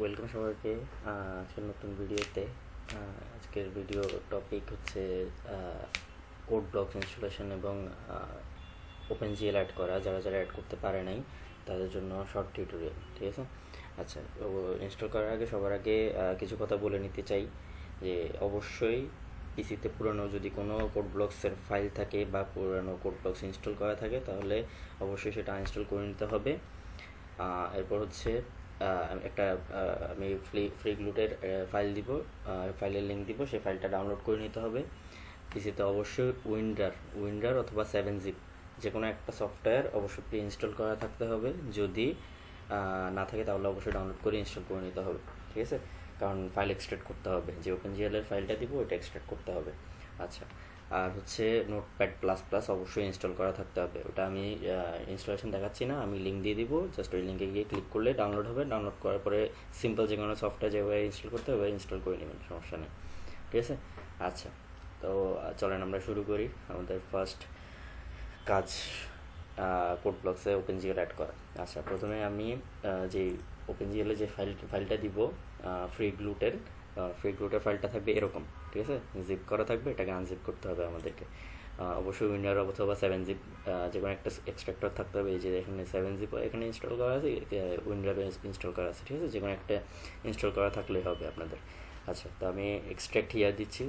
Welcome সবাইকে আজকের নতুন ভিডিওতে। আজকের ভিডিও টপিক হচ্ছে কোড ব্লকস ইনস্টলেশন এবং ওপেনজিএল অ্যাড করা। যারা যারা অ্যাড করতে পারে নাই তাদের জন্য শর্ট টিউটোরিয়াল, ঠিক আছে। আচ্ছা, ইনস্টল করার আগে সবার আগে কিছু কথা বলে নিতে চাই যে অবশ্যই পিসিতে পুরানো যদি কোনো কোড ব্লকসের ফাইল থাকে বা পুরানো কোড ব্লকস ইনস্টল করা থাকে তাহলে অবশ্যই সেটা ইনস্টল করে নিতে হবে। এরপর হচ্ছে একটা আমি ফ্রি গ্লুটের ফাইল দিব, ফাইলের লিঙ্ক দিব, সেই ফাইলটা ডাউনলোড করে নিতে হবে। পিসিতে অবশ্যই উইন্ডার অথবা 7-zip যে কোনো একটা সফটওয়্যার অবশ্যই প্রি ইনস্টল করা থাকতে হবে। যদি না থাকে তাহলে অবশ্যই ডাউনলোড করে ইনস্টল করে নিতে হবে, ঠিক আছে। কারণ ফাইল এক্সট্রাক্ট করতে হবে, যে ওপেনজিএল এর ফাইলটা দিব ওইটা এক্সট্রাক্ট করতে হবে। আচ্ছা, আর হচ্ছে নোটপ্যাড প্লাস প্লাস অবশ্যই ইনস্টল করা থাকতে হবে। ওটা আমি ইনস্টলেশন দেখাচ্ছি না, আমি লিঙ্ক দিয়ে দিব, জাস্ট ওই লিঙ্কে গিয়ে ক্লিক করলে ডাউনলোড হবে। ডাউনলোড করার পরে সিম্পল যে কোনো সফটওয়্যার যেভাবে ইনস্টল করতে হবে ইনস্টল করে নেবেন, সমস্যা নেই, ঠিক আছে। আচ্ছা, তো চলেন আমরা শুরু করি আমাদের ফার্স্ট কাজ, কোড ব্লকসে ওপেনজিএল অ্যাড করা। আচ্ছা, প্রথমে আমি যে ওপেনজিএল এ যে ফাইলটা দিব ফ্রি গ্লুটের ফাইলটা থাকবে এরকম, ঠিক আছে। জিপ করা থাকবে, এটাকে আনজিপ করতে হবে আমাদেরকে। অবশ্যই উইন্ডার অথবা 7-zip যে কোনো একটা এক্সট্রাক্টর থাকতে হবে। এই যে এখানে 7-zip এখানে ইনস্টল করা আছে, উইন্ডারে ইনস্টল করা আছে, ঠিক আছে। যে কোনো একটা ইনস্টল করা থাকলেই হবে আপনাদের। আচ্ছা, তো আমি এক্সট্রাক্ট হিয়ার দিচ্ছি,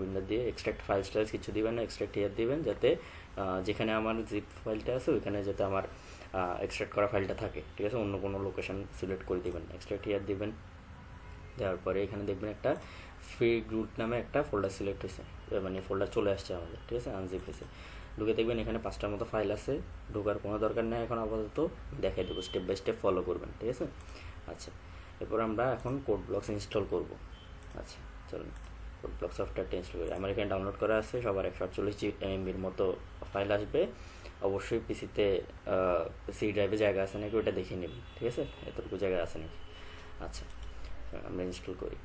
উইন্ডার দিয়ে এক্সট্রাক্ট ফাইল স্টাইলস কিছু দিবেন না, এক্সট্রাক্ট হিয়ার দিবেন যাতে যেখানে আমার জিপ ফাইলটা আছে ওইখানে যাতে আমার এক্সট্রাক্ট করা ফাইলটা থাকে, ঠিক আছে। অন্য কোনো লোকেশন সিলেক্ট করে দিবেন, এক্সট্রাক্ট হিয়ার দিবেন। দেওয়ার পরে এখানে দেখবেন একটা ফ্রি গ্লুট নামে একটা ফোল্ডার সিলেক্ট হয়েছে, মানে ফোল্ডার চলে আসছে আমাদের, ঠিক আছে, আনজিপ হয়েছে। ঢুকে দেখবেন এখানে 5টার মতো ফাইল আছে। ঢোকার কোনো দরকার নেই এখন, আপাতত দেখাই দেবো, স্টেপ বাই স্টেপ ফলো করবেন, ঠিক আছে। আচ্ছা, এরপর আমরা এখন কোড ব্লকস ইনস্টল করব। আচ্ছা, চলুন কোড ব্লক সফটওয়্যারটা ইনস্টল করি। আমার এখানে ডাউনলোড করা আছে, সবার 148 MBর মতো ফাইল আসবে। অবশ্যই পিসিতে সি ড্রাইভে জায়গা আছে নাকি ওটা দেখে নেবেন, ঠিক আছে, এতটুকু জায়গা আছে নাকি। আচ্ছা, আমরা ইনস্টল করি।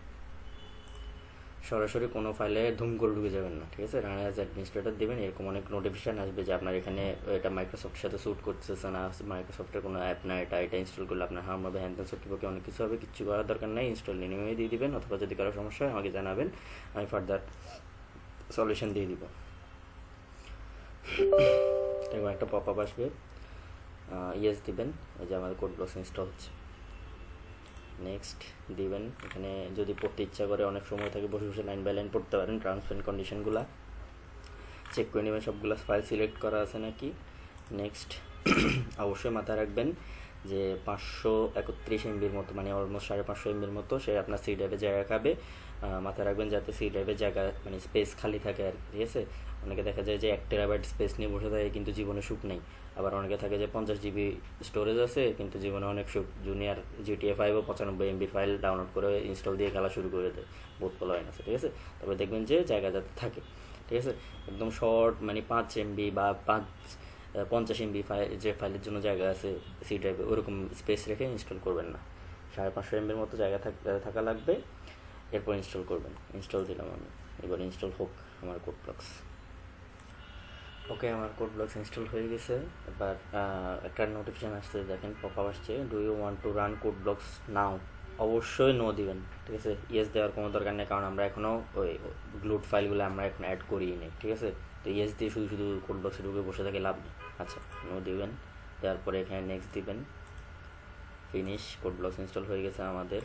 সরাসরি কোনো ফাইলে ধুম করে ঢুকে যাবেন না, ঠিক আছে। রান অ্যাজ অ্যাডমিনিস্ট্রেটর দেবেন, এরকম অনেক নোটিফিকেশান আসবে যে আপনার এখানে এটা মাইক্রোসফটের সাথে স্যুট করতেছে না, মাইক্রোসফটের কোনো অ্যাপ না, এটা ইনস্টল করলে আপনার হার্ম হবে, হ্যান ত্যান সত্যি অনেক কিছু হবে। কিচ্ছু করার দরকার নেই, ইনস্টল নিয়ে দিয়ে দিবেন, অথবা যদি কারো সমস্যা হয় আমাকে জানাবেন, আমি ফার্দার সলিউশন দিয়ে দিব। এরকম একটা পপ আপ আসবে, ইয়েস দিবেন, এই যে আমাদের কোড ব্লকস ইনস্টল হচ্ছে। নেক্সট দিবেন। এখানে যদি পড়তে ইচ্ছা করে অনেক সময় থাকে, বসে বসে লাইন বাই লাইন পড়তে পারেন। টার্মস অ্যান্ড কন্ডিশনগুলো চেক করে নেবেন, সবগুলো ফাইল সিলেক্ট করা আছে নাকি। নেক্সট অবশ্যই মাথায় রাখবেন যে 531 MBর মতো, মানে অলমোস্ট 550 MBর মতো সে আপনার সি ড্রাইভে জায়গা খাবে। মাথায় রাখবেন যাতে সি ড্রাইভের জায়গা মানে স্পেস খালি থাকে আর কি, ঠিক আছে। অনেকে দেখা যায় যে 1 TB স্পেস নিয়ে বসে থাকে কিন্তু জীবনে সুখ নেই। আবার অনেকে থাকে যে 50 GB স্টোরেজ আছে কিন্তু জীবনে অনেক সুখ। জুনিয়র GTA 5 ও 95 MB ফাইল ডাউনলোড করে ইনস্টল দিয়ে খেলা শুরু করে দেয়, বহুত পোলাইন আছে, ঠিক আছে। তবে দেখবেন যে জায়গা যাতে থাকে, ঠিক আছে। একদম শর্ট মানে 5 MB বা 50 MB ফাইল, যে ফাইলের জন্য জায়গা আছে সি ড্রাইভে, ওরকম স্পেস রেখে ইনস্টল করবেন না। 550 MBর মতো জায়গা থাকা লাগবে, এরপর ইনস্টল করবেন। ইনস্টল দিলাম আমি, এবার ইনস্টল হোক আমার কোড ব্লকস। ওকে, আমার কোড ব্লকস ইনস্টল হয়ে গেছে। এবার একটা নোটিফিকেশান আসছে, দেখেন পপ আপ আসছে, do you want to run code blocks now. অবশ্যই নো দিবেন, ঠিক আছে। ইয়েস দেওয়ার কোনো দরকার নেই, কারণ আমরা এখনও ওই গ্লুড ফাইলগুলো আমরা এখন অ্যাড করিয়ে নিই, ঠিক আছে। তো ইয়েস দিয়ে শুধু শুধু কোড ব্লকসে ঢুকে বসে থাকে লাভ নেই। আচ্ছা, নো দিবেন, দেওয়ার পরে এখানে নেক্সট দিবেন, ফিনিশ। কোড ব্লকস ইনস্টল হয়ে গেছে আমাদের,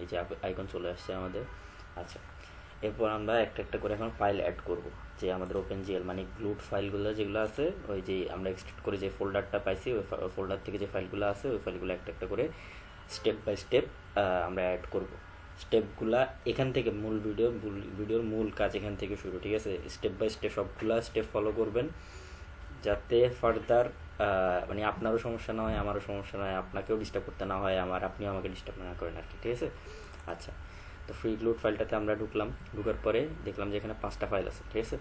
এই যে আইকন চলে আসছে আমাদের। আচ্ছা, এরপর আমরা একটা একটা করে এখন ফাইল অ্যাড করব। যে আমাদের ওপেনজিএল মানে গ্লুড ফাইলগুলো যেগুলো আছে, ওই যে আমরা এক্সট্রাক্ট করে যে ফোল্ডারটা পাইছি ওই ফোল্ডার থেকে যে ফাইলগুলো আছে ওই ফাইলগুলো একটা একটা করে স্টেপ বাই স্টেপ আমরা অ্যাড করব। স্টেপগুলা এখান থেকে ভিডিওর মূল কাজ এখান থেকে শুরু, ঠিক আছে। স্টেপ বাই স্টেপ সবগুলা স্টেপ ফলো করবেন যাতে ফার্দার মানে আপনারও সমস্যা না হয়, আমারও সমস্যা না হয়, আপনাকেও ডিস্টার্ব করতে না হয় আমার, আপনিও আমাকে ডিস্টার্ব না করেন আর কি, ঠিক আছে। আচ্ছা, তো ফ্রি গ্লুড ফাইলটাতে আমরা ঢুকলাম। ঢুকার পরে দেখলাম যে এখানে 5টা ফাইল আছে, ঠিক আছে।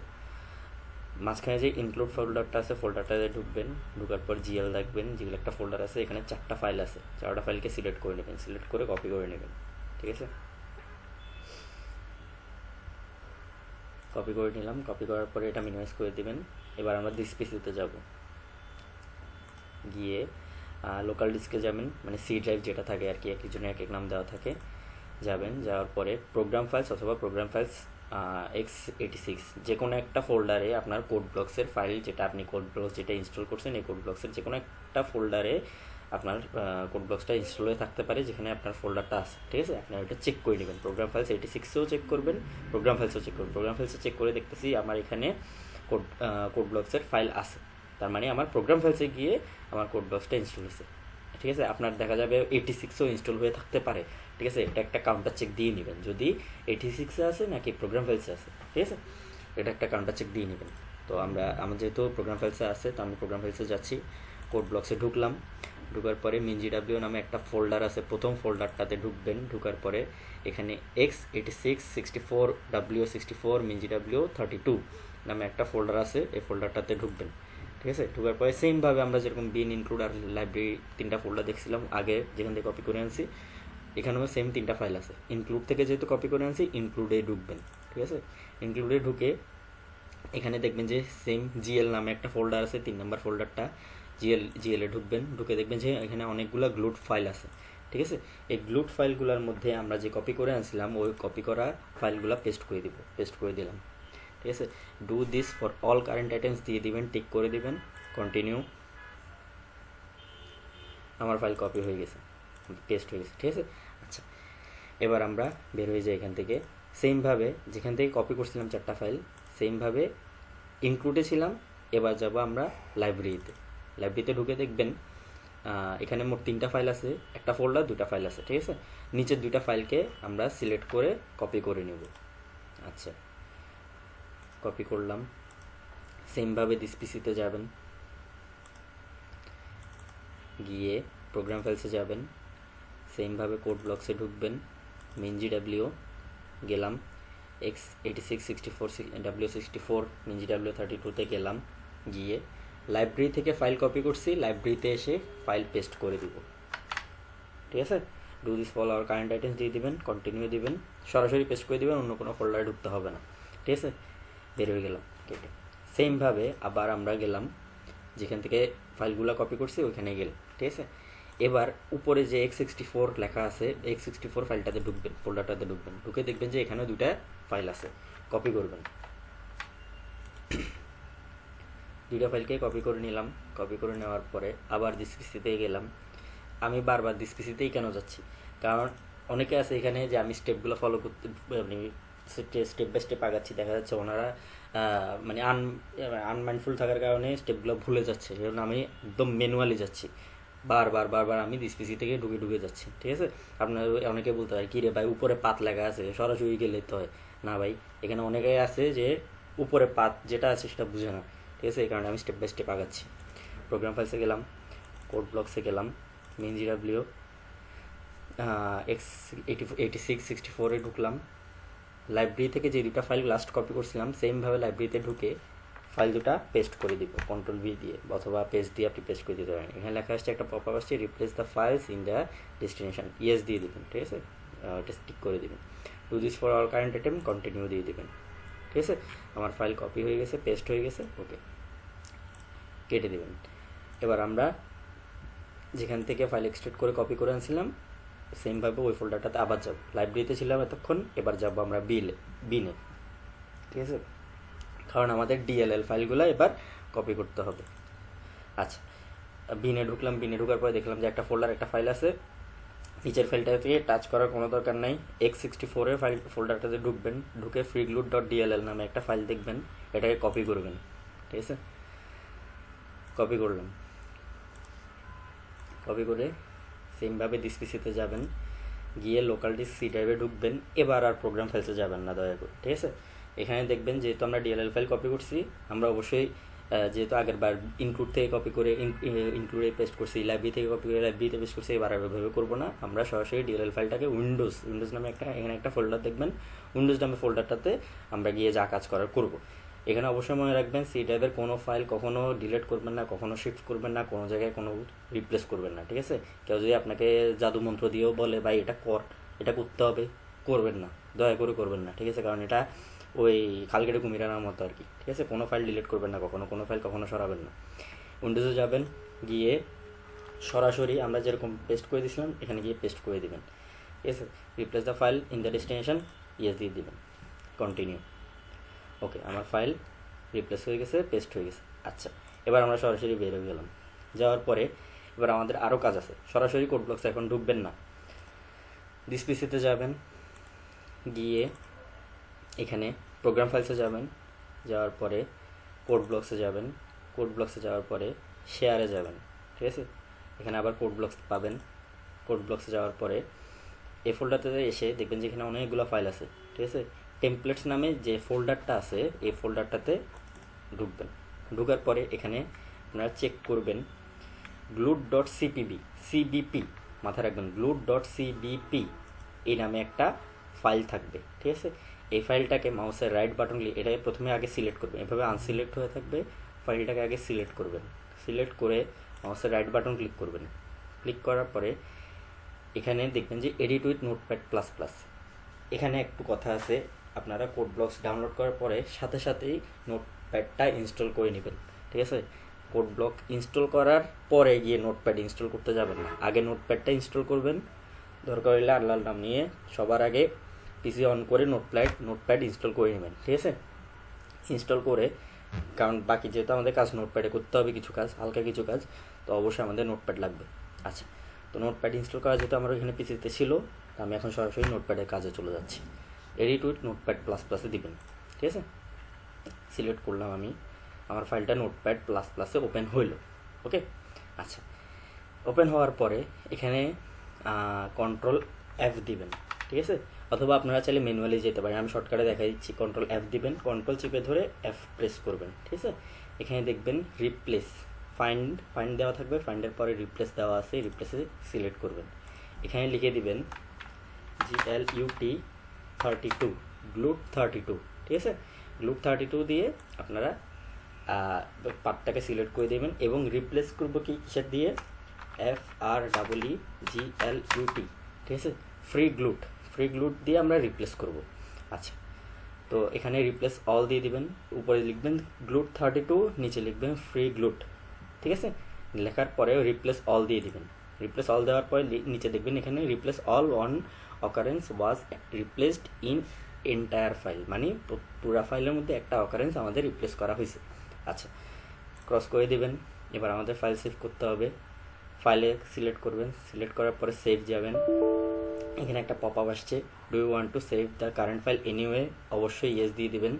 মাঝখানে যে ইনক্লুড ফোল্ডারটা আছে ফোল্ডারটাতে ঢুকবেন। ঢুকার পর জিএল দেখবেন, জিএল একটা ফোল্ডার আছে, এখানে 4টা ফাইল আছে। 4টা ফাইলকে সিলেক্ট করে নেবেন, সিলেক্ট করে কপি করে নেবেন, ঠিক আছে। কপি করে নিলাম। কপি করার পরে এটা মিনিমাইজ করে দিবেন। এবার আমরা দিস পিসিতে যাব, গিয়ে লোকাল ডিস্কে যাবেন, মানে সি ড্রাইভ যেটা থাকে আর কি, এক একজনের এক এক নাম দেওয়া থাকে। যাবেন, যাওয়ার পরে প্রোগ্রাম ফাইলস অথবা প্রোগ্রাম ফাইলস x86 যে কোনো একটা ফোল্ডারে আপনার কোড ব্লকসের ফাইল, যেটা আপনি কোড ব্লকস যেটা ইনস্টল করছেন এই কোড ব্লকসের যে কোনো একটা ফোল্ডারে আপনার কোড ব্লকসটা ইনস্টল হয়ে থাকতে পারে, যেখানে আপনার ফোল্ডারটা আছে। ঠিক আছে, আপনি ওটা চেক করে নেবেন। প্রোগ্রাম ফাইলস 86এও চেক করবেন, প্রোগ্রাম ফাইলসও চেক করবেন। প্রোগ্রাম ফাইলসে চেক করে দেখতেছি আমার এখানে কোড ব্লকসের ফাইল আছে, তার মানে আমার প্রোগ্রাম ফাইলসে গিয়ে আমার কোড ব্লকসটা ইনস্টল হয়েছে। ঠিক আছে, আপনার দেখা যাবে 86ও ইনস্টল হয়ে থাকতে পারে। ঠিক আছে, এটা একটা কাউন্টার চেক দিয়ে নেবেন, যদি 86-এ আছে নাকি প্রোগ্রাম ফাইলসে আছে। ঠিক আছে, এটা একটা কাউন্টার চেক দিয়ে নেবেন। তো আমার যেহেতু প্রোগ্রাম ফাইলসে আছে, তো আমি প্রোগ্রাম ফাইলসে যাচ্ছি, কোড ব্লকসে ঢুকলাম। ঢুকার পরে minGW নামে একটা ফোল্ডার আছে, প্রথম ফোল্ডারটাতে ঢুকবেন। ঢুকার পরে এখানে x86 64 w64 minGW 32 নামে একটা ফোল্ডার আছে, এই ফোল্ডারটাতে ঢুকবেন। ঠিক আছে, ঢুকার পরে সেমভাবে আমরা যেরকম বিন, ইনক্লুড আর লাইব্রেরি 3টা ফোল্ডার দেখছিলাম আগে, যেখান থেকে কপি করে আনছি, এখানেও সেম 3টা ফাইল আছে। ইনক্লুড থেকে যেহেতু কপি করে আনছি, ইনক্লুডে ঢুকবেন। ঠিক আছে, ইনক্লুডে ঢুকে এখানে দেখবেন যে সেম জিএল নামে একটা ফোল্ডার আছে, 3 নম্বর ফোল্ডারটা, জিএলে ঢুকবেন। ঢুকে দেখবেন যে এখানে অনেকগুলো গ্লুড ফাইল আছে। ঠিক আছে, এই গ্লুড ফাইলগুলোর মধ্যে আমরা যে কপি করে আনছিলাম ওই কপি করা ফাইলগুলো পেস্ট করে দিলাম। ঠিক আছে, do this for all current items দিয়ে দিবেন, টিক করে দিবেন, কন্টিনিউ। আমার ফাইল কপি হয়ে গেছে, পেস্ট হয়ে গেছে। ঠিক আছে, আচ্ছা, এবার আমরা বের হয়ে যাই এখান থেকে। সেমভাবে যেখান থেকে কপি করছিলাম 4টা ফাইল, সেমভাবে ইনক্লুডে ছিলাম। এবার যাব আমরা লাইব্রেরিতে ঢুকে দেখবেন এখানে মোট 3টা ফাইল আছে, একটা ফোল্ডার 2টা ফাইল আছে। ঠিক আছে, নিচের 2টা ফাইলকে আমরা সিলেক্ট করে কপি করে নেব। আচ্ছা, কপি করলাম। সেমভাবে দিস পিসিতে যাবেন, গিয়ে প্রোগ্রাম ফাইলসে যাবেন, সেমভাবে কোড ব্লকসে ঢুকবেন, minGW গেলাম, x86 64 w64 minGW 32-তে গেলাম, গিয়ে লাইব্রেরি থেকে ফাইল কপি করছি, লাইব্রেরিতে এসে ফাইল পেস্ট করে দিব। ঠিক আছে, do this for all current items দিয়ে দিবেন, কন্টিনিউ দিবেন, সরাসরি পেস্ট করে দিবেন, অন্য কোনো ফোল্ডারে ঢুকতে হবে না। ঠিক আছে, বের হয়ে গেলাম কেটে। সেমভাবে আবার আমরা গেলাম যেখান থেকে ফাইলগুলো কপি করছি ওইখানে গেলাম। ঠিক আছে, এবার উপরে যে x64 লেখা আছে, x64 ফাইলটাতে ঢুকবেন, ফোল্ডারটাতে ঢুকবেন। ঢুকে দেখবেন যে এখানে 2টা ফাইল আছে, কপি করবেন। 2টা ফাইলকে কপি করে নিলাম। কপি করে নেওয়ার পরে আবার দিস পিসিতে গেলাম। আমি বারবার দিস পিসিতেই কেন যাচ্ছি, কারণ অনেকে আছে এখানে যে আমি স্টেপগুলো ফলো করতে, মানে স্টেপ বাই স্টেপ আগাচ্ছি, দেখা যাচ্ছে ওনারা মানে আনমাইন্ডফুল থাকার কারণে স্টেপগুলো ভুলে যাচ্ছে। সেজন্য আমি একদম ম্যানুয়ালি যাচ্ছি, বারবার আমি দিস পিসি থেকে ঢুকে যাচ্ছি। ঠিক আছে, আপনার অনেকে বলতে হয়, কী রে ভাই উপরে পাত লেখা আছে, সরাসরি গেলে তো হয় না। ভাই এখানে অনেকেই আছে যে উপরে পাত যেটা আছে সেটা বুঝে না। ঠিক আছে, এই কারণে আমি স্টেপ বাই স্টেপ আগাচ্ছি। প্রোগ্রাম ফাইলসে গেলাম, কোড ব্লকসে গেলাম, minGW x86 64-এ ঢুকলাম। লাইব্রেরি থেকে যে 2টা ফাইল লাস্ট কপি করছিলাম, সেমভাবে লাইব্রেরিতে ঢুকে ফাইল 2টা পেস্ট করে দিব Ctrl+V দিয়ে, অথবা পেস্ট দিয়ে আপনি পেস্ট করে দিতে পারেন। এখানে লেখা আসছে, একটা পপ আপ আসছে, replace the files in the destination, yes দিয়ে দেবেন। ঠিক আছে, এটা টিক করে দেবেন। Do this for all current item, continue দিয়ে দেবেন। ঠিক আছে, আমার ফাইল কপি হয়ে গেছে, পেস্ট হয়ে গেছে, ওকে, কেটে দেবেন। এবার আমরা যেখান থেকে ফাইল এক্সট্রাক্ট করে কপি করে আনছিলাম, সেমভাবে ওই ফোল্ডারটাতে আবার যাব। লাইব্রেরিতে ছিলাম এতক্ষণ, এবার যাব আমরা বিনে। ঠিক আছে, কারণ আমাদের DLL ফাইলগুলো এবার কপি করতে হবে। আচ্ছা, বিনে ঢুকলাম। বিনে ঢুকার পরে দেখলাম যে একটা ফোল্ডার, একটা ফাইল আছে। নিচের ফাইলটাতে টাচ করার কোনো দরকার নাই, x64-এর ফোল্ডারটাতে ঢুকবেন। ঢুকে freegloot.dll নামে একটা ফাইল দেখবেন, এটাকে কপি করবেন। ঠিক আছে, কপি করলাম। কপি করে সেমভাবে দিস পিসিতে যাবেন, গিয়ে লোকাল ডিস্ক সি ড্রাইভে ঢুকবেন। এবার আর প্রোগ্রাম ফাইলসে যাবেন না দয়া করে। ঠিক আছে, এখানে দেখবেন যেহেতু আমরা DLL ফাইল কপি করছি, আমরা অবশ্যই যেহেতু আগের বার ইনক্লুড থেকে কপি করে ইনক্লুডে পেস্ট করছি, লাইব্রেরি থেকে কপি করে লাইব্রেরিতে পেস্ট করছি, এবার এভাবে করবো না। আমরা সরাসরি DLL ফাইলটাকে উইন্ডোজ নামে এখানে একটা ফোল্ডার দেখবেন, উইন্ডোজ নামে ফোল্ডারটাতে আমরা গিয়ে যা কাজ করার করবো। এখানে অবশ্যই মনে রাখবেন, সি ড্রাইভের কোনো ফাইল কখনো ডিলিট করবেন না, কখনো শিফট করবেন না, কোনো জায়গায় কোনো রিপ্লেস করবেন না। ঠিক আছে, কেউ যদি আপনাকে জাদু মন্ত্র দিয়েও বলে ভাই এটা কর, এটা করতে হবে, করবেন না, দয়া করে করবেন না। ঠিক আছে, কারণ এটা ওই খালকেটে কুমিরানোর মতো আর কি। ঠিক আছে, কোনো ফাইল ডিলিট করবেন না কখনো, কোনো ফাইল কখনো সরাবেন না। উইন্ডোজে যাবেন, গিয়ে সরাসরি আমরা যেরকম পেস্ট করে দিয়েছিলাম এখানে গিয়ে পেস্ট করে দিবেন, ঠিক আছে। Replace the file in the destination, yes দিয়ে দিবেন, কন্টিনিউ। ওকে, আমার ফাইল রিপ্লেস হয়ে গেছে, পেস্ট হয়ে গেছে। আচ্ছা, এবার আমরা সরাসরি বের হয়ে গেলাম। যাওয়ার পরে এবার আমাদের আরও কাজ আছে। সরাসরি কোড ব্লকসে এখন ঢুকবেন না, দিস পিসিতে যাবেন, গিয়ে এখানে প্রোগ্রাম ফাইলসে যাবেন, যাওয়ার পরে কোড ব্লকসে যাবেন, কোড ব্লকসে যাওয়ার পরে শেয়ারে যাবেন, ঠিক আছে। এখানে আবার কোড ব্লকস পাবেন। কোড ব্লকসে যাওয়ার পরে এই ফোল্ডারটাতে এসে দেখবেন যে এখানে অনেকগুলো ফাইল আছে, ঠিক আছে। টেমপ্লেটস নামে যে ফোল্ডারটা আছে এই ফোল্ডারটাতে ঢুকবেন। ঢুকার পরে এখানে আপনারা চেক করবেন glut.cpb মাথায় রাখবেন, glut.cbp এই নামে একটা ফাইল থাকবে, ঠিক আছে। এই ফাইলটাকে মাউসের রাইট বাটন এটাকে প্রথমে আগে সিলেক্ট করবেন, এভাবে আনসিলেক্ট হয়ে থাকবে, ফাইলটাকে আগে সিলেক্ট করবেন। সিলেক্ট করে মাউসের রাইট বাটন ক্লিক করবেন। ক্লিক করার পরে এখানে দেখবেন যে edit with notepad plus plus. এখানে একটু কথা আছে, আপনারা কোড ব্লকস ডাউনলোড করার পরে সাথে সাথেই নোটপ্যাডটা ইনস্টল করে নেবেন, ঠিক আছে। কোড ব্লক ইনস্টল করার পরে গিয়ে নোটপ্যাড ইনস্টল করতে যাবেন না, আগে নোটপ্যাডটা ইনস্টল করবেন। দরকার হলে আল্লাহ নাম নিয়ে সবার আগে পিসি অন করে নোটপ্যাড ইনস্টল করে নেবেন, ঠিক আছে। ইনস্টল করে, কারণ বাকি যেহেতু আমাদের কাজ নোটপ্যাডে করতে হবে, কিছু কাজ, হালকা কিছু কাজ, তো অবশ্যই আমাদের নোটপ্যাড লাগবে। আচ্ছা, তো নোটপ্যাড ইনস্টল করা যেহেতু আমার এখানে পিসিতে ছিল, আমি এখন সরাসরি নোটপ্যাডের কাজে চলে যাচ্ছি। এডিট উইথ নোটপ্যাড প্লাস প্লাসে দিবেন, ঠিক আছে। সিলেক্ট করলাম আমি, আমার ফাইলটা নোটপ্যাড প্লাস প্লাসে ওপেন হইল। ওকে, আচ্ছা, ওপেন হওয়ার পরে এখানে কন্ট্রোল এফ দিবেন, ঠিক আছে। অথবা আপনারা চাইলে ম্যানুয়ালি যেতে পারেন, আমি শর্টকাটে দেখা দিচ্ছি। কন্ট্রোল এফ দিবেন, কন্ট্রোল চিপে ধরে এফ প্রেস করবেন, ঠিক আছে। এখানে দেখবেন রিপ্লেস ফাইন্ড দেওয়া থাকবে, ফাইন্ডের পরে রিপ্লেস দেওয়া আছে, রিপ্লেসে সিলেক্ট করবেন। এখানে লিখে দিবেন GLUT32, glut32, ঠিক আছে। glut32 দিয়ে আপনারা পার্টটাকে সিলেক্ট করে দেবেন এবং রিপ্লেস করবো কিসের দিয়ে, FREEGLUT, ঠিক আছে। ফ্রি গ্লুট দিয়ে আমরা রিপ্লেস করব। আচ্ছা, তো এখানে রিপ্লেস অল দিয়ে দিবেন, উপরে লিখবেন glut32, নিচে লিখবেন ফ্রি গ্লুট, ঠিক আছে। লেখার পরে রিপ্লেস অল দিয়ে দিবেন। রিপ্লেস অল দেওয়ার পরে নিচে দেখবেন এখানে replace all one occurrence was replaced in entire file, মানে পুরা ফাইলের মধ্যে একটা অকারেন্স আমাদের রিপ্লেস করা হয়েছে। আচ্ছা, ক্রস করে দিবেন। এবার আমাদের ফাইল সেভ করতে হবে, ফাইলে সিলেক্ট করবেন, সিলেক্ট করার পরে সেভ যাবেন। এখানে একটা পপ আপ আসছে, do you want to save the current file anyway, অবশ্যই ইয়েস দিয়ে দিবেন।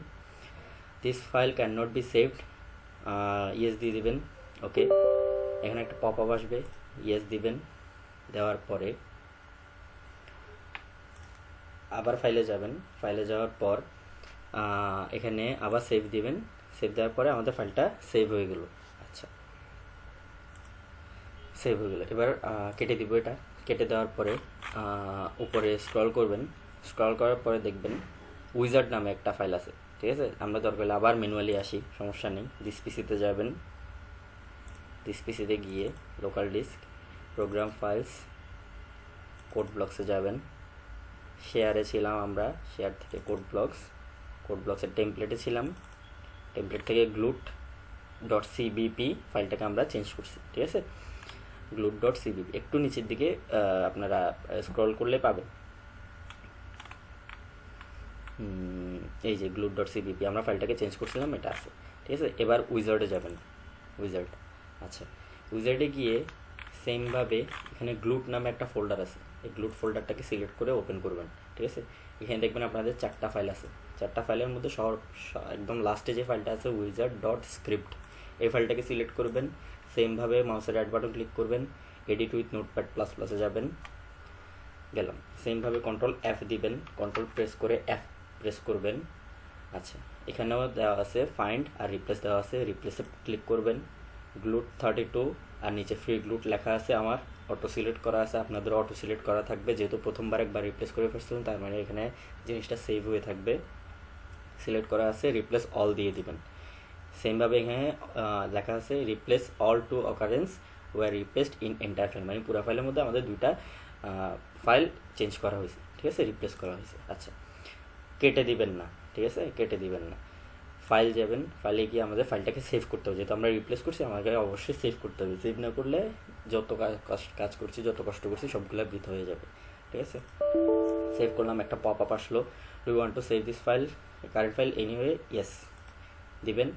This file can not be saved, yes দিয়ে দিবেন। ওকে, এখানে একটা পপ আপ আসবে, ইয়েস দিবেন। দেওয়ার পরে আবার ফাইলে যাবেন, ফাইলে যাওয়ার পর এখানে আবার সেভ দিবেন। সেভ দেওয়ার পরে আমাদের ফাইলটা সেভ হয়ে গেল। আচ্ছা, সেভ হয়ে গেল। এবার কেটে দিব, এটা কেটে দেওয়ার পরে উপরে স্ক্রল করবেন, স্ক্রল করার পরে দেখবেন উইজার্ড নামে একটা ফাইল আছে, ঠিক আছে। আমরা দরকার হলে আবার ম্যানুয়ালি আসি, সমস্যা নেই। দিস পিসিতে যাবেন, দিস পিসিতে গিয়ে local disk, program files, code ব্লকসে যাবেন। শেয়ারে ছিলাম আমরা, শেয়ার থেকে কোড ব্লকসের টেমপ্লেটে ছিলাম, টেমপ্লেট থেকে glut.cbp ফাইলটাকে আমরা চেঞ্জ করছি, ঠিক আছে। glut.cbp একটু নিচের দিকে আপনারা স্ক্রল করলে পাবেন, এই যে glut.cbp আমরা ফাইলটাকে চেঞ্জ করছিলাম, এটা আছে, ঠিক আছে। এবার উইজার্ডে যাবেন, আচ্ছা, উইজার্ডে গিয়ে সেমভাবে এখানে গ্লুট নামে একটা ফোল্ডার আছে, এই গ্লুট ফোল্ডারটাকে সিলেক্ট করে ওপেন করবেন, ঠিক আছে। এখানে দেখবেন আপনাদের 4টা ফাইল আছে, 4টা ফাইলের মধ্যে একদম লাস্টে যে ফাইলটা আছে wizard.script, এই ফাইলটাকে সিলেক্ট করবেন। সেমভাবে মাউসের রাইট বাটন ক্লিক করবেন, এডিট উইথ নোটপ্যাড প্লাস প্লাসে যাবেন, গেলাম। সেমভাবে কন্ট্রোল এফ দিবেন, কন্ট্রোল প্রেস করে এফ প্রেস করবেন। আচ্ছা, এখানেও দেওয়া আছে ফাইন্ড আর রিপ্লেস দেওয়া আছে, রিপ্লেসে ক্লিক করবেন। glut32 আর নিচে ফ্রি গ্লুট লেখা আছে, আমার অটো সিলেক্ট করা আছে, আপনাদের অটো সিলেক্ট করা থাকবে, যেহেতু প্রথমবার একবার রিপ্লেস করে ফেলছিলেন তার মানে এখানে জিনিসটা সেভ হয়ে থাকবে। সিলেক্ট করা আছে, রিপ্লেস অল দিয়ে দিবেন। সেমভাবে এখানে লেখা আছে replace all two occurrence were replaced in entire file, মানে পুরো ফাইলের মধ্যে আমাদের 2টা ফাইল চেঞ্জ করা হয়েছে, ঠিক আছে, রিপ্লেস করা হয়েছে। আচ্ছা, কেটে দিবেন না, ঠিক আছে, কেটে দিবেন না। ফাইল যাবেন, ফাইলে গিয়ে আমাদের ফাইলটাকে সেভ করতে হবে, যেহেতু আমরা রিপ্লেস করছি আমাকে অবশ্যই সেভ করতে হবে। সেভ না করলে যত কাজ করছি, যত কষ্ট করছি সবগুলো বৃথা হয়ে যাবে, ঠিক আছে। সেভ করলাম, একটা পপ আপ আসলো, do you want to save this file, current file anyway, yes দিবেন,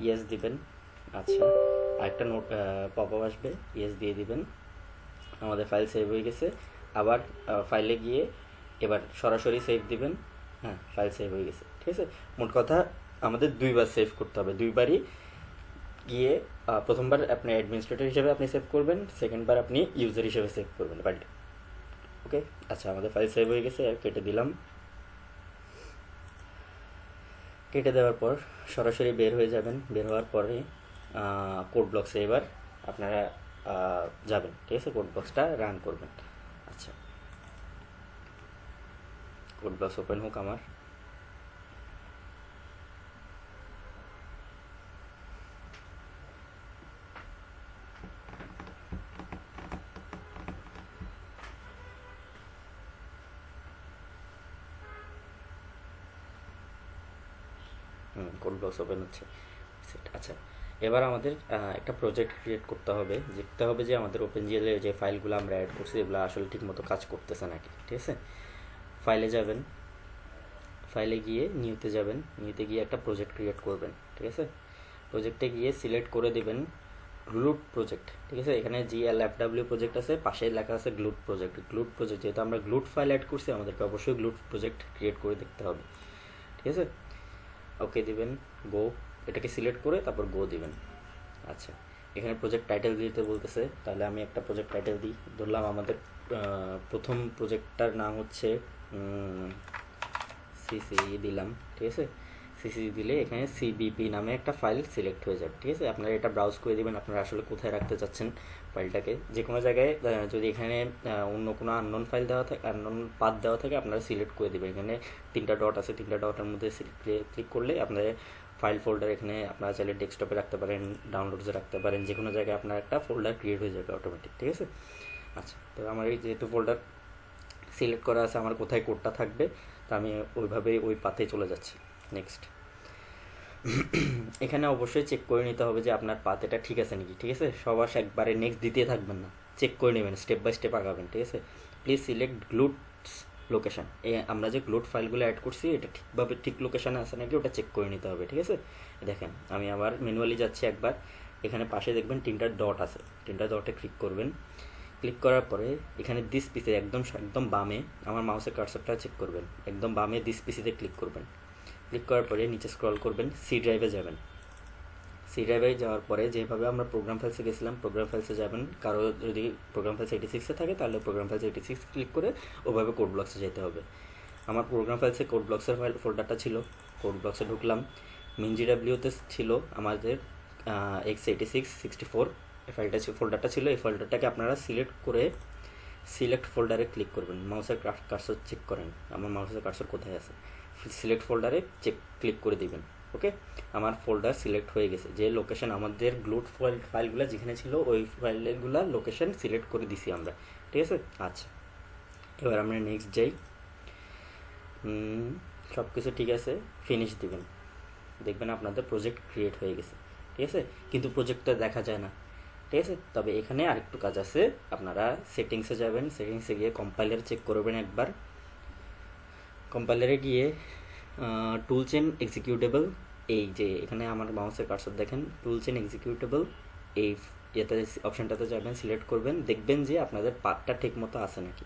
ইয়েস দিবেন। আচ্ছা, আরেকটা নোট পপ আপ আসবে, ইয়েস দিয়ে দিবেন, আমাদের ফাইল সেভ হয়ে গেছে। আবার ফাইলে গিয়ে এবার সরাসরি সেভ দিবেন, হ্যাঁ ফাইল সেভ হয়ে গেছে, ঠিক আছে। মোট কথা আমাদের দুইবার সেভ করতে হবে, দুইবারই গিয়ে প্রথমবার আপনি অ্যাডমিনিস্ট্রেটর হিসেবে আপনি সেভ করবেন, সেকেন্ডবার আপনি ইউজার হিসেবে সেভ করবেন ফাইলটা, ওকে। আচ্ছা, আমাদের ফাইল সেভ হয়ে গেছে, কেটে দিলাম। কেটে দেওয়ার পর সরাসরি বের হয়ে যাবেন, বের হওয়ার পরে কোড ব্লকসে এবার আপনারা যাবেন, ঠিক আছে, কোড ব্লকসটা রান করবেন। আচ্ছা, কোড ব্লকস ওপেন হোক আমার। কোড ব্লকস ওপেন হচ্ছে। আচ্ছা, এবার আমাদের একটা প্রজেক্ট ক্রিয়েট করতে হবে, দেখতে হবে যে আমাদের ওপেনজিএলে যে ফাইলগুলো আমরা অ্যাড করছি এগুলো আসলে ঠিকমতো কাজ করতেছে নাকি, ঠিক আছে। ফাইলে যাবেন, ফাইলে গিয়ে নিউতে যাবেন, নিউতে গিয়ে একটা প্রজেক্ট ক্রিয়েট করবেন, ঠিক আছে। প্রজেক্টে গিয়ে সিলেক্ট করে দেবেন গ্লুট প্রজেক্ট, ঠিক আছে। এখানে GLFW প্রজেক্ট আছে, পাশে লেখা আছে গ্লুট প্রজেক্ট। গ্লুট প্রজেক্ট যেহেতু আমরা গ্লুট ফাইল অ্যাড করছি, আমাদেরকে অবশ্যই গ্লুট প্রজেক্ট ক্রিয়েট করে দেখতে হবে, ঠিক আছে। ওকে দিবেন, গো, এটাকে সিলেক্ট করে তারপর গো দিবেন। আচ্ছা, এখানে প্রজেক্ট টাইটেল দিতে বলতেছে, তাহলে আমি একটা প্রজেক্ট টাইটেল দিই। ধরলাম আমাদের প্রথম প্রজেক্টটার নাম হচ্ছে সিসি দিলাম, ঠিক আছে। সিসি দিলে এখানে CBP নামে একটা ফাইল সিলেক্ট হয়ে যাবে, ঠিক আছে। আপনারা এটা ব্রাউজ করে দেবেন, আপনারা আসলে কোথায় রাখতে চাচ্ছেন ফাইলটাকে। যে কোনো জায়গায় যদি এখানে অন্য কোনো আননোন ফাইল দেওয়া থাকে, আননোন পাথ দেওয়া থাকে, আপনারা সিলেক্ট করে দেবেন। এখানে 3টা ডট আছে, 3টা ডটের মধ্যে ক্লিক করলে আপনাদের ফাইল ফোল্ডার এখানে আপনারা চাইলে ডেস্কটপে রাখতে পারেন, ডাউনলোডসে রাখতে পারেন, যে কোনো জায়গায় আপনার একটা ফোল্ডার ক্রিয়েট হয়ে যাবে অটোমেটিক, ঠিক আছে। আচ্ছা, তো আমার এই যেহেতু ফোল্ডার সিলেক্ট করা আছে, আমার কোথায় কোডটা থাকবে, তো আমি ওইভাবে ওই পাথে চলে যাচ্ছি। নেক্সট, এখানে অবশ্যই চেক করে নিতে হবে যে আপনার পাথ এটা ঠিক আছে নাকি, ঠিক আছে। সবার একবারে নেক্সট দিতে থাকবেন না, চেক করে নেবেন, স্টেপ বাই স্টেপ আগাবেন, ঠিক আছে। প্লিজ সিলেক্ট গ্লুটস লোকেশন, আমরা যে গ্লুট ফাইলগুলো অ্যাড করছি এটা ঠিকভাবে ঠিক লোকেশানে আছে নাকি ওটা চেক করে নিতে হবে, ঠিক আছে। দেখেন আমি আবার ম্যানুয়ালি যাচ্ছি একবার, এখানে পাশে দেখবেন 3টা ডট আছে, 3টা ডটে ক্লিক করবেন। ক্লিক করার পরে এখানে দিস পিসে একদম বামে আমার মাউসের কার্সারটা চেক করবেন, একদম বামে দিস পিসিতে ক্লিক করবেন। ক্লিক করার পরে নিচে স্ক্রল করবেন, সি ড্রাইভে যাবেন। সি ড্রাইভে যাওয়ার পরে যেভাবে আমরা প্রোগ্রাম ফাইলসে গেছিলাম, প্রোগ্রাম ফাইলসে যাবেন। কারো যদি প্রোগ্রাম ফাইলস 86-এ থাকে তাহলে প্রোগ্রাম ফাইলস 86 ক্লিক করে ওভাবে কোড ব্লকসে যেতে হবে। আমার প্রোগ্রাম ফাইলসে কোড ব্লকসের ফাইল ফোল্ডারটা ছিল, কোড ব্লকসে ঢুকলাম। MinGWতে ছিল আমাদের x86-64 এই ফাইলটা ছিল, ফোল্ডারটা ছিল। এই ফোল্ডারটাকে আপনারা সিলেক্ট করে সিলেক্ট ফোল্ডারে ক্লিক করবেন, মাউসের কার্সর চেক করেন আমার মাউসের কার্সর কোথায় আছে, সিলেক্ট ফোল্ডারে ক্লিক করে দিবেন। ওকে, আমার ফোল্ডার সিলেক্ট হয়ে গেছে, যে লোকেশন আমাদের গ্লুট ফাইলগুলো যেখানে ছিল ওই ফাইলগুলো লোকেশন সিলেক্ট করে দিছি আমরা, ঠিক আছে। আচ্ছা, এবার আমরা নেক্সট যাই। সব কিছু ঠিক আছে, ফিনিশ দিবেন, দেখবেন আপনাদের প্রজেক্ট ক্রিয়েট হয়ে গেছে, ঠিক আছে। কিন্তু প্রজেক্টটা দেখা যায় না, ঠিক আছে। তবে এখানে আরেকটু কাজ আছে, আপনারা সেটিংসে যাবেন, সেটিংসে গিয়ে কম্পাইলার চেক করবেন একবার। কম্পাইলারে গিয়ে টুল চেন এক্সিকিউটেবল, এই যে এখানে আমার মাউসের কার্সর দেখেন, টুল চেন এক্সিকিউটেবল, এই এতে অপশানটাতে যাবেন, সিলেক্ট করবেন, দেখবেন যে আপনাদের পাথটা ঠিক মতো আছে নাকি,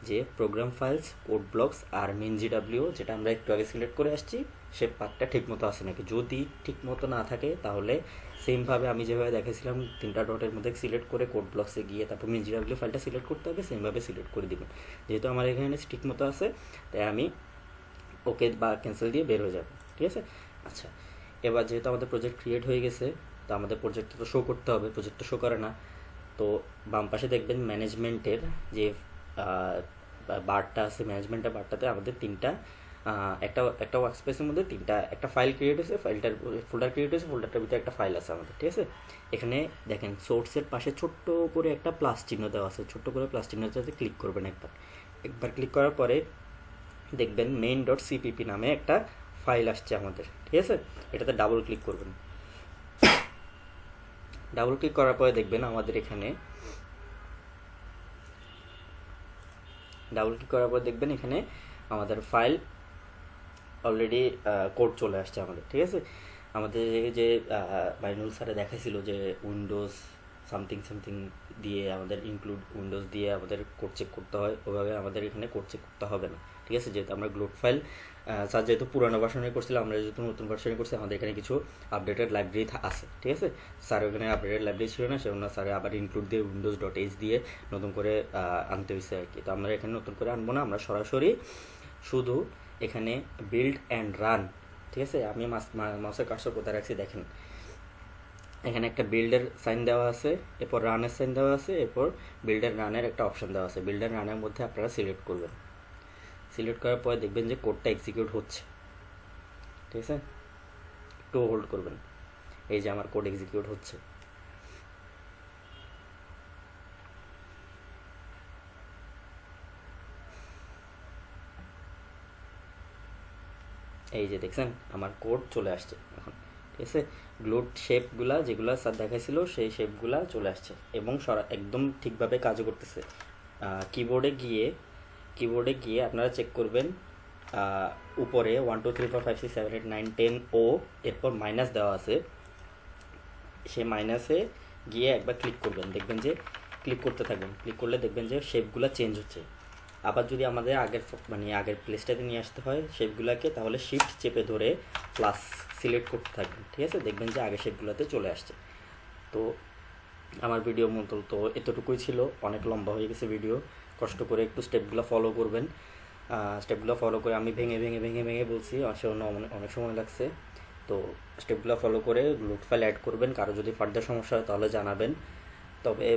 যে প্রোগ্রাম ফাইলস, কোড ব্লকস আর MinGW যেটা আমরা একটু আগে সিলেক্ট করে আসছি সে পাথটা ঠিক মতো আছে নাকি। যদি ঠিক মতো না থাকে তাহলে সেমভাবে আমি যেভাবে দেখেছিলাম 3টা ডটের মধ্যে সিলেক্ট করে কোড ব্লকসে গিয়ে তারপর MinGW ফাইলটা সিলেক্ট করতে হবে, সেমভাবে সিলেক্ট করে দেবেন। যেহেতু আমার এখানে ঠিক মতো আছে তাই আমি ওকে বা ক্যান্সেল দিয়ে বের হয়ে যাব, ঠিক আছে। আচ্ছা, এবার যেহেতু আমাদের প্রজেক্ট ক্রিয়েট হয়ে গেছে, তো আমাদের প্রজেক্টটা তো শো করতে হবে, প্রজেক্টটা শো করে না। তো বাম পাশে দেখবেন ম্যানেজমেন্টের যে বারটা আছে, ম্যানেজমেন্টের বারটাতে আমাদের 3টা একটা ওয়ার্কস্পেসের মধ্যে একটা ফাইল ক্রিয়েট হয়েছে, ফাইলটার ফোল্ডার ক্রিয়েট হয়েছে, ফোল্ডারটার ভিতরে একটা ফাইল আছে আমাদের, ঠিক আছে। এখানে দেখেন সোর্সের পাশে ছোট্ট করে একটা প্লাস চিহ্ন দেওয়া আছে, ছোট্ট করে প্লাস চিহ্নটাতে ক্লিক করবেন একবার। ক্লিক করার পরে দেখবেন main.cpp নামে একটা ফাইল আসছে আমাদের, ঠিক আছে। এটাতে ডাবল ক্লিক করবেন। ডাবল ক্লিক করার পরে দেখবেন আমাদের এখানে আমাদের ফাইল অলরেডি কোড চলে আসছে আমাদের, ঠিক আছে। আমাদের যে বাইনুল স্যারে দেখাইছিল যে উইন্ডোজ সামথিং দিয়ে আমাদের ইনক্লুড উইন্ডোজ দিয়ে আমাদের কোড চেক করতে হয়, ওভাবে আমাদের এখানে কোড চেক করতে হবে না, ঠিক আছে। যেহেতু আমরা গ্লোট ফাইল স্যার যেহেতু পুরানো ভার্সনে করছিলাম, আমরা যেহেতু নতুন ভার্সনে করছি, আমাদের এখানে কিছু আপডেটেড লাইব্রেরি আছে, ঠিক আছে। স্যার ওখানে আপডেটেড লাইব্রেরি ছিল না, সেজন্য স্যার আবার ইনক্লুড দিয়ে windows.h দিয়ে নতুন করে আনতে হয়েছে আর কি। তো আমরা এখানে নতুন করে আনবো না, আমরা সরাসরি শুধু এখানে বিল্ড অ্যান্ড রান, ঠিক আছে। আমি মাউসের কার্সর কোথায় রাখছি দেখেন, এখানে একটা বিল্ডের সাইন দেওয়া আছে, এরপর রানের সাইন দেওয়া আছে, এরপর বিল্ডের রানের একটা অপশন দেওয়া আছে। বিল্ডের রানের মধ্যে আপনারা সিলেক্ট করবেন। সিলেক্ট করার পরে দেখবেন যে কোডটা এক্সিকিউট হচ্ছে, ঠিক আছে। একটু হোল্ড করবেন, এই যে আমার কোড এক্সিকিউট হচ্ছে। এই যে দেখছেন আমার কোড চলে আসছে এখন, ঠিক আছে। গ্লোট শেপগুলা যেগুলো স্যার দেখাইছিল সেই শেপগুলা চলে আসছে এবং একদম ঠিকভাবে কাজও করতেছে। কিবোর্ডে গিয়ে আপনারা চেক করবেন উপরে 1 2 3 4 5 6 7 8 9 10 ও এরপর মাইনাস দেওয়া আছে, সেই মাইনাসে গিয়ে একবার ক্লিক করবেন, দেখবেন যে ক্লিক করতে থাকবেন। ক্লিক করলে দেখবেন যে শেপগুলো চেঞ্জ হচ্ছে। আবার যদি আমাদের আগের প্লেসটাতে নিয়ে আসতে হয় শেপগুলোকে, তাহলে শিফট চেপে ধরে প্লাস সিলেক্ট করতে থাকবেন, ঠিক আছে। দেখবেন যে আগের শেপগুলোতে চলে আসছে। তো আমার ভিডিও মতো তো এতটুকুই ছিল, অনেক লম্বা হয়ে গেছে ভিডিও। কষ্ট করে একটু স্টেপগুলো ফলো করবেন। স্টেপগুলো ফলো করে আমি ভেঙে বলছি, আসলে অনেক সময় লাগছে। তো স্টেপগুলো ফলো করে গ্লোট ফাইল অ্যাড করবেন। কারো যদি ফার্দার সমস্যা হয় তাহলে জানাবেন। তবে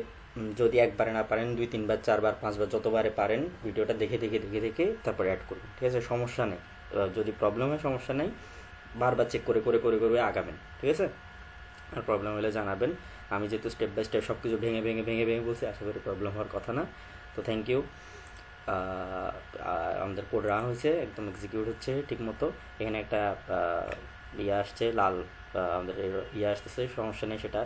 যদি একবারে না পারেন 2 3 বার 4 বার 5 বার যতবারে পারেন ভিডিওটা দেখে তারপরে অ্যাড করবেন, ঠিক আছে। সমস্যা নেই, যদি প্রবলেম হয় সমস্যা নেই, বারবার চেক করে আগাবেন, ঠিক আছে। আর প্রবলেম হলে জানাবেন। আমি যেহেতু স্টেপ বাই স্টেপ সব কিছু ভেঙে বলছি, আশা করি প্রবলেম হওয়ার কথা না। তো থ্যাংক ইউ। আমাদের কোড রান হয়েছে, একদম এক্সিকিউট হচ্ছে ঠিক মতো। এখানে একটা ইয়ে আসছে লাল, আমাদের ইয়ে আসতেছে, সমস্যা নেই, সেটা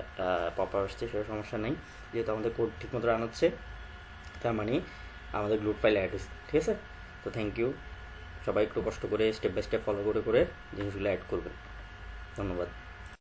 পপ আসছে, সেটা সমস্যা নেই। যেহেতু আমাদের কোড ঠিক মতো রান হচ্ছে, তার মানে আমাদের গ্লোট ফাইল অ্যাড হচ্ছে, ঠিক আছে। তো থ্যাংক ইউ। সবাই একটু কষ্ট করে স্টেপ বাই স্টেপ ফলো করে জিনিসগুলো অ্যাড করবেন। ধন্যবাদ।